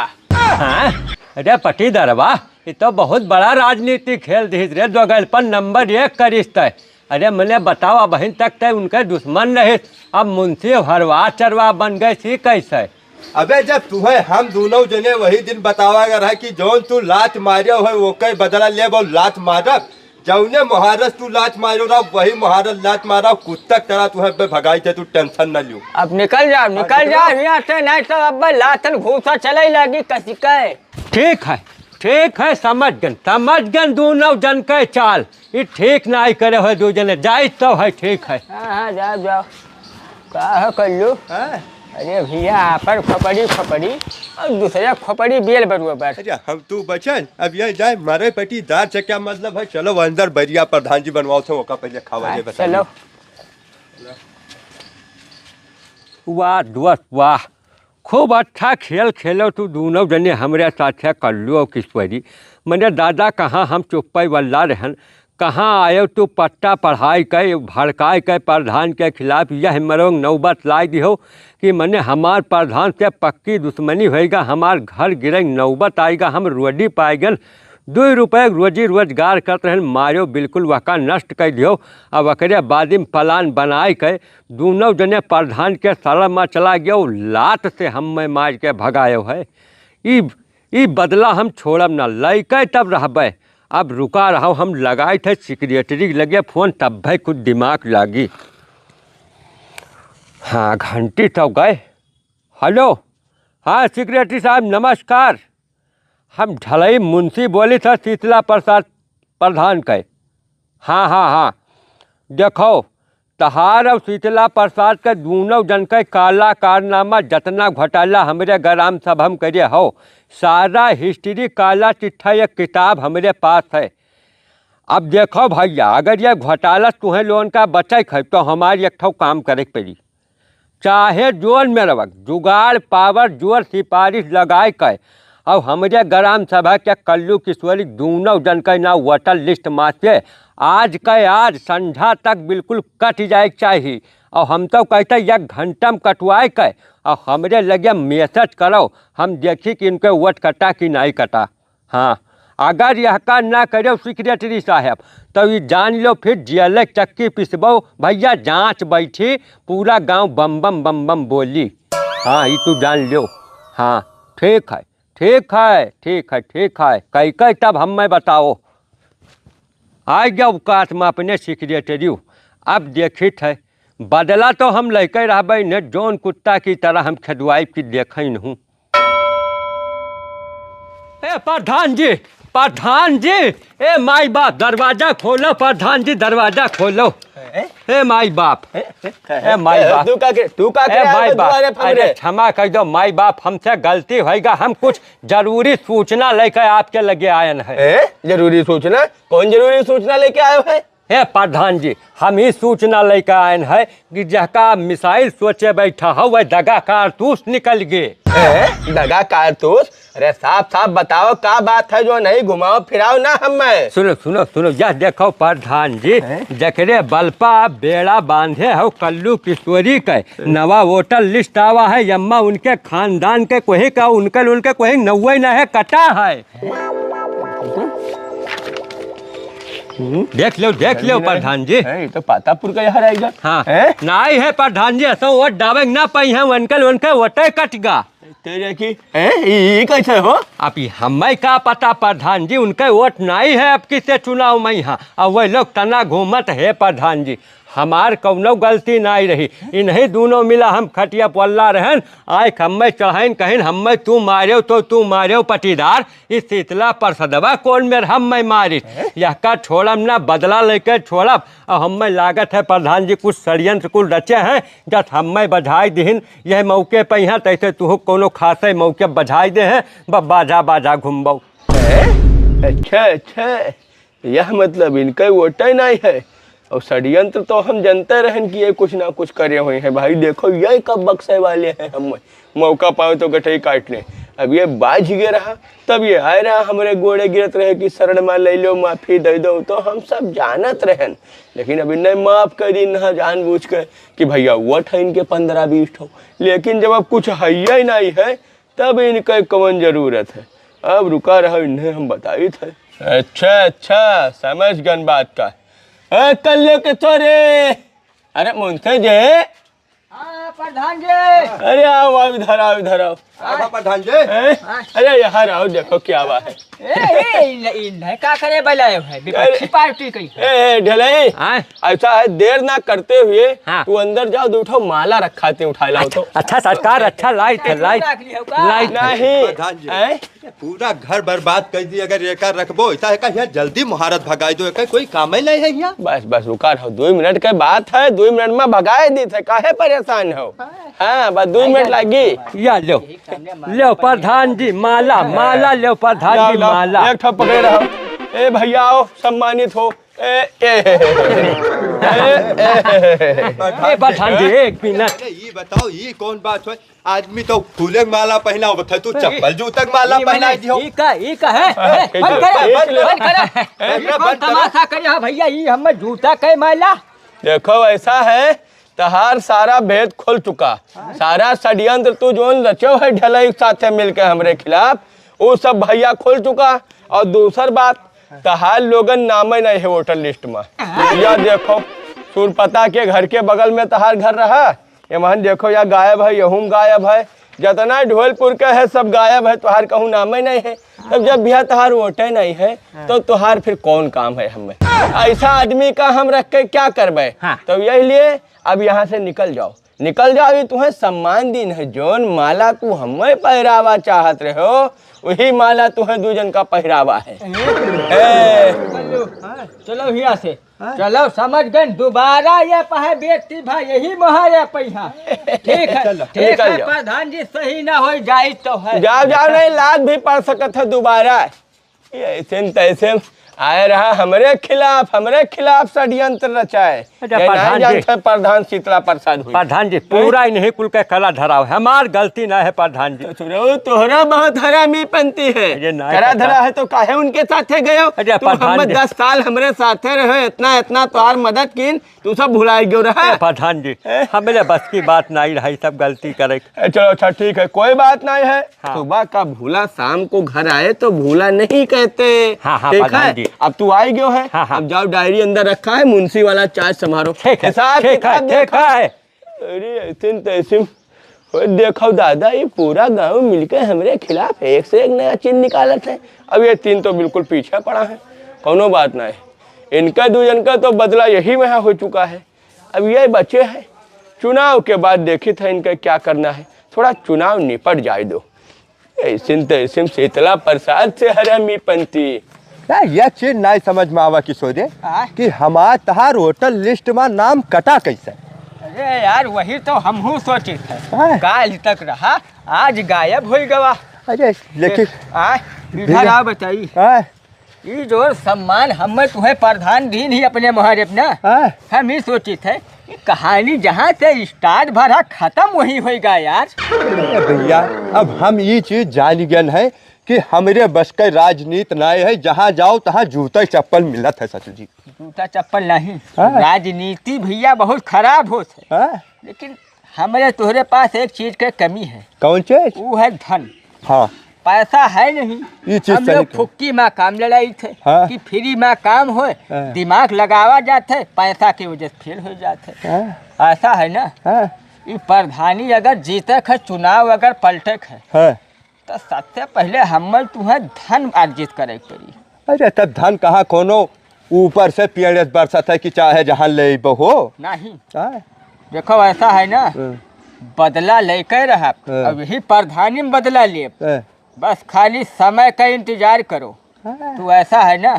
अरे पटीदरवा, ये तो बहुत बड़ा राजनीति खेल दी रे। दोगलपन नंबर 1 का रिश्ता है। अरे मैंने बताओ बहन तक तय उनके दुश्मन रहे, अब मुंशी हरवा चरवा बन गए थी कैसे? अबे जब तुम्हें हम दोनों जने वही दिन बतावा रहा कि जौन तू लात मारियो है वो कई बदला ले वो लात मारब। जौने मुहारस तू लात मारो रहा वही मुहारस लात मारा, कुत्ता तरह तुम्हें भगाई थे, तू टेंशन न लियो। अब निकल जाओ यहाँ से, नहीं तो अब लातन घूसा चले लगी कसी के। ठीक है, समझ गन दोनों जन के चाल। ये ठीक नहीं करे हो 2 जने, जाए तो है। ठीक है, हाँ जाओ का कर लो। अरे भैया पर खपड़ी और दूसरा खपड़ी बेल बरुआ पर। अच्छा हम तू बचन अब ये जाए मारे पटीदार से क्या मतलब है? चलो अंदर बढ़िया प्रधान जी बनवाओ थे, वो पहले खावा बता। चलो वाह दोस्त वाह, खूब अच्छा खेल खेलो तू दोनों जने हमरे साथ कल्लू और किश्वरी। मैंने दादा कहाँ हम चुप्पई वल्ला रहन, कहाँ आयो तू पट्टा पढ़ाई के भड़काए के प्रधान के खिलाफ। यह मरोंग नौबत लाई दी हो कि मैंने हमार प्रधान से पक्की दुश्मनी होएगा, हमार घर गिरेंगे, नौबत आएगा, हम रोडी पाएगन। 2 रुपये रोजी रोजगार करते हैं, मारो बिल्कुल वका नष्ट कर दियो। अब अकरे बाद में प्लान बनाए के दोनों जने प्रधान के सर में चला गया, लात से हम में मार के भगायो है। ई बदला हम छोड़ब न, लैके तब रहबे। अब रुका रहो, हम लगाए थे सेक्रेटरी लगे फ़ोन, तब भाई कुछ दिमाग लगी। हाँ घंटी तो गए। हेलो, हाँ सेक्रेटरी साहब नमस्कार, हम ढलई मुंशी बोली था शीतला प्रसाद प्रधान के। हाँ देखो तहार और शीतला प्रसाद के दोनों जन के काला कारनामा जतना घोटाला हमरे ग्राम सभा में करे हो, सारा हिस्ट्री काला चिट्ठा एक किताब हमरे पास है। अब देखो भैया, अगर ये घोटाला तुम्हें लोन का बचे है तो हमारी एक काम करे पड़ी। चाहे जोन में रवक जुगाड़ पावर जोर सिफारिश लगाए के और हमारे ग्राम सभा के कल्लू किशोरी दोनों जन के ना वोटर लिस्ट में से आज के आज संध्या तक बिल्कुल कट जाए चाहिए और हम तो कहते 1 घंटा में कटवाए के और हमरे लगे मैसेज करो, हम देखी कि इनके वोट कटा कि नहीं कटा। हाँ, अगर यह का ना करे सेक्रेटरी साहब तो ये जान लो फिर जेल चक्की पिसबो भैया, जांच बैठी पूरा गांव बम बम बम बम बोली। हाँ, ये तू जान लो। हाँ ठीक है, ठीक है, ठीक है, ठीक है, कई तब हमें बताओ। आ जाओ काश में अपने सेक्रेटरी। अब देखित है बदला तो हम लेके रहबे न, जौन कुत्ता की तरह हम खदवाई की देखे हूँ। ए प्रधान जी, प्रधान जी, ए माई बाप दरवाजा खोलो, प्रधान जी दरवाजा खोलो। ए माई बाप, ए माई बाप, तू का ए माई बाप, अरे क्षमा कर दो माई बाप, हमसे गलती होगा, हम कुछ जरूरी सूचना लेकर आपके लगे आए हैं। जरूरी सूचना? कौन जरूरी सूचना लेके आए हैं? हे प्रधान जी, हम ही सूचना लेकर आए हैं कि जहका मिसाइल सोचे बैठा हो वह दगा कारतूस निकल गए। दगा कारतूस? अरे साफ साफ बताओ का बात है, जो नहीं घुमाओ फिराओ ना हमें। सुनो सुनो सुनो, यह देखो प्रधान जी, जकरे बलपा बेड़ा बांधे हो कल्लू किशोरी के नवा वोटर लिस्ट आवा है, यम्मा उनके खानदान के कोई का उनके कोई 90 न है कटा है। देख लो प्रधान जी, तो पातापुर का यहाँ रहेगा। हाँ नहीं है प्रधान जी, ऐसा वोट डावे ना पाई है, उनके वोटे कटगा तेरे की। ये कैसे हो? अब हमें का पता प्रधान जी, उनके वोट नहीं है, अब किसे चुनाव में यहाँ अब वही लोग तना घूमत है प्रधान जी। हमार कौनो गलती नहीं रही, इन्हीं दोनों मिला हम खटिया पल्ला रहन, आए हमें चढ़ाइन कहीं हमें तू मारे तो तू मारे पटीदार, इस शीतला परसदवा कौन में हमें मारी, यह का छोड़म ना बदला लेकर छोड़ब। और हमें लागत है प्रधान जी कुछ षड्यंत्र कुल रचे हैं, जब हमें बधाई दीन यह मौके पर यहाँ तैसे तू कोनो खासे मौके बधाई दे हैं, बाजा बाजा घूमबो। अच्छा अच्छा, यह मतलब इनका वोट नहीं है, और षड्यंत्र तो हम जानते रहन कि ये कुछ ना कुछ करे हुए हैं। भाई देखो ये कब बक्से वाले हैं, हम मौका पाओ तो गठई काटने। अब ये बाज गिर रहा, तब ये आए रहा हमारे गोड़े गिरत रहे कि शरण में ले लो, माफी दे दो, तो हम सब जानत रहन, लेकिन अभी नहीं माफ कर दी ना जानबूझ कर कि भैया वोट है इनके 15-20 ठो। लेकिन जब अब कुछ है ही नहीं है तब इनका कौन जरूरत है। अब रुका रहा, इन्हें हम बताई थे। अच्छा अच्छा, समझ गन बात का। कल के छोरे, अरे मुंथे जे। हाँ प्रधान जी। अरे आओ इधर आओ, इधर आओ प्रधान जी। अरे यहाँ आओ, देखो क्या बात है। क्या करे बुलाए है विपक्षी पार्टी की। ढलाई ऐसा है, देर ना करते हुए हाँ। तू अंदर जाओ, दूठो माला रखाते उठा लाओ तो। अच्छा सरकार, अच्छा लाइट नहीं प्रधान जी, पूरा घर बर्बाद कर दी, अगर एक रखबो ऐसा है यहाँ जल्दी मुहारत भगाई दो, कोई काम ही नहीं है यहाँ। बस बस रुका रहो, 2 मिनट के बात है, 2 मिनट में भगाए दी थे, काहे परेशान हो। हाँ बस 2 मिनट लगी। या लो प्रधान जी माला, माला लो प्रधान जी माला। एक ठप पकड़े रहो। ए भैया आओ, सम्मानित हो। प्रधान जी एक मिनट, ये बताओ ये कौन बात है, आदमी तो फूले माला पहना हो, तू चप्पल जूतक माला पहना दियो। ई का है बंद तमाशा करे भैया, ई हम जूता के माला। देखो ऐसा है, तहार सारा भेद खुल चुका, सारा षड्यंत्र तू जोन रचो है ढलाई साथ मिलकर हमरे खिलाफ, वो सब भैया खुल चुका। और दूसर बात, तहार लोगन नाम नहीं है वोटर लिस्ट में। या देखो सूरपता के घर के बगल में तहार घर रहा, ये महन देखो या गायब है, यहूँ गायब है, जितना ढोलपुर का है सब गायब है, तुहार कहूँ नाम ही नहीं है। तब जब भैया तुहार वोटे नहीं है तो तुहार फिर कौन काम है हमें, ऐसा आदमी का हम रख के क्या करबे। तो यही लिए अब यहाँ से निकल जाओ, निकल जाओ, ये तुम्हें सम्मान दिन है, जोन माला तू हमें पहरावा चाहत रहे हो वही माला तुम्हें 2 जन का पहरावा है। चलो हिया से चलो, समझ गए, दोबारा ये पहे बेटी भाई यही महारे पैसा। ठीक है, ठीक है प्रधान जी, सही ना हो जाए तो है। जाओ जाओ, नहीं लाद भी पड़ सकत है दोबारा। ऐसे तैसे आए रहा हमरे खिलाफ षड्यंत्र रचाए। अच्छा, ये प्रधान नहीं जी। जानते प्रधान शीतला प्रसाद हुई। प्रधान जी पूरा इन्हीं कुल के कला धराव है, हमार गलती ना है प्रधान जी। तो तोहरा बहुत हरामी पंती है। ये ना करा पता। धरा है तो काहे उनके साथे गयो? अच्छा, तू प्रधान हम जी। 10 साल हमरे साथे रहे, इतना तोहार मदद कीन, तू सब भुलाई गयो रहा। प्रधान जी हमें बस की बात नहीं रही, सब गलती करे। चलो अच्छा ठीक है, कोई बात नहीं है। हाँ। सुबह का भूला शाम को घर आए तो भूला नहीं कहते। हाँ, हाँ, ठीक प्रधान है, जी। अब तू आई गयो है। हाँ, हाँ। अब जाओ, डायरी अंदर रखा है, मुंशी वाला चार्ज समारो। ठीक है, हिसाब ठीक है, किताब ठीक देखा। है। अरे ऐसे तैसे देखो दादा, ये पूरा गांव मिलकर हमरे खिलाफ एक से एक नया चीज निकालत है। अब ये 3 तो बिल्कुल पीछे पड़ा है। कोनो बात नहीं, इनका 2 जन का तो बदला यही में हो चुका है। अब ये बचे हैं, चुनाव के बाद देखी था इनका क्या करना है। थोड़ा चुनाव निपट जाए दो। ऐसे तैसे शीतला प्रसाद से हरामी पंती। यह चीज नहीं समझ में आवा किशोरे कि हमार तहार होटल लिस्ट में नाम कटा कैसे। अरे यार वही तो हमहू सोचे थे, हाँ। काल तक रहा, आज गायब हो गवा। अरे लेकिन इधर आओ बताई, ये जो सम्मान हमें तुम्हें प्रधान दिन ही अपने मुहारे ना, हम ही सोचे थे ये कहानी जहाँ से स्टार्ट भरा खत्म वही होगा यार। भैया अब हम ये चीज जान गए हैं कि हमरे बस का राजनीति नहीं है, जहाँ जाओ तहाँ जूता चप्पल मिलत है सचू जी। जूता चप्पल नहीं, हाँ। राजनीति भैया बहुत खराब हो है। लेकिन हमारे तोहरे पास एक चीज के कमी है। कौन चीज? वो है धन। हाँ पैसा है नहीं। ये चीज हम सही लोग कही। फुक्की में काम लड़ाई थे। हाँ। कि फ्री में काम हो, हाँ। दिमाग लगावा जाते, पैसा की वजह से फेल हो जाते। ऐसा है ना, ये प्रधानी अगर जीते है, चुनाव अगर पलटे है, तो सबसे पहले हमें तुम्हें धन अर्जित करे पड़ी। अरे तब धन कहाँ कोनो ऊपर से पेड़ बरसत है कि चाहे जहाँ ले बहो नहीं। देखो ऐसा है ना, बदला लेकर रहा, हाँ। अब यही प्रधानी में बदला ले, बस खाली समय का इंतजार करो। तो ऐसा है ना,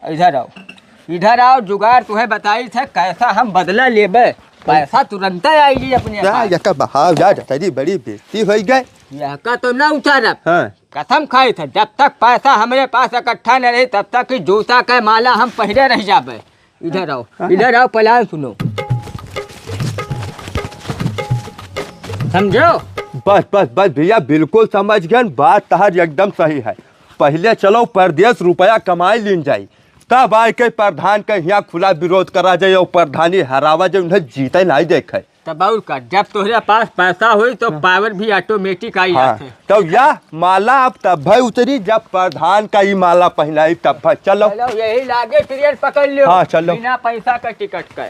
इधर आओ, जुगाड़ तुम्हें बताई थे कैसा हम बदला लेबे, पैसा तुरंत आएगी अपने पास। बहाव जा तेरी बड़ी बेइज्जती हो गई। यह का तो ना उतारब, कसम खाई था जब तक पैसा हमारे पास इकट्ठा न रहे तब तक जूता का माला हम पहले रह जाबे। इधर आओ, प्लान सुनो, समझो। बस भैया बिल्कुल समझ गए, बात तहार एकदम सही है। पहले चलो परदेश रुपया कमाई लीन जाई, तब आए के प्रधान के यहाँ खुला विरोध करा जाए और प्रधानी हरावा जाए, उन्हें जीते नहीं देखे। तब और का, जब तुम्हारे पास पैसा हो तो पावर भी ऑटोमेटिक आई जाते। तो यह माला अब तब भाई उतरी जब प्रधान का ही माला पहनाई, तब चलो यही लागे ट्रेन पकड़ लो। हाँ, चलो। बिना पैसा का टिकट का।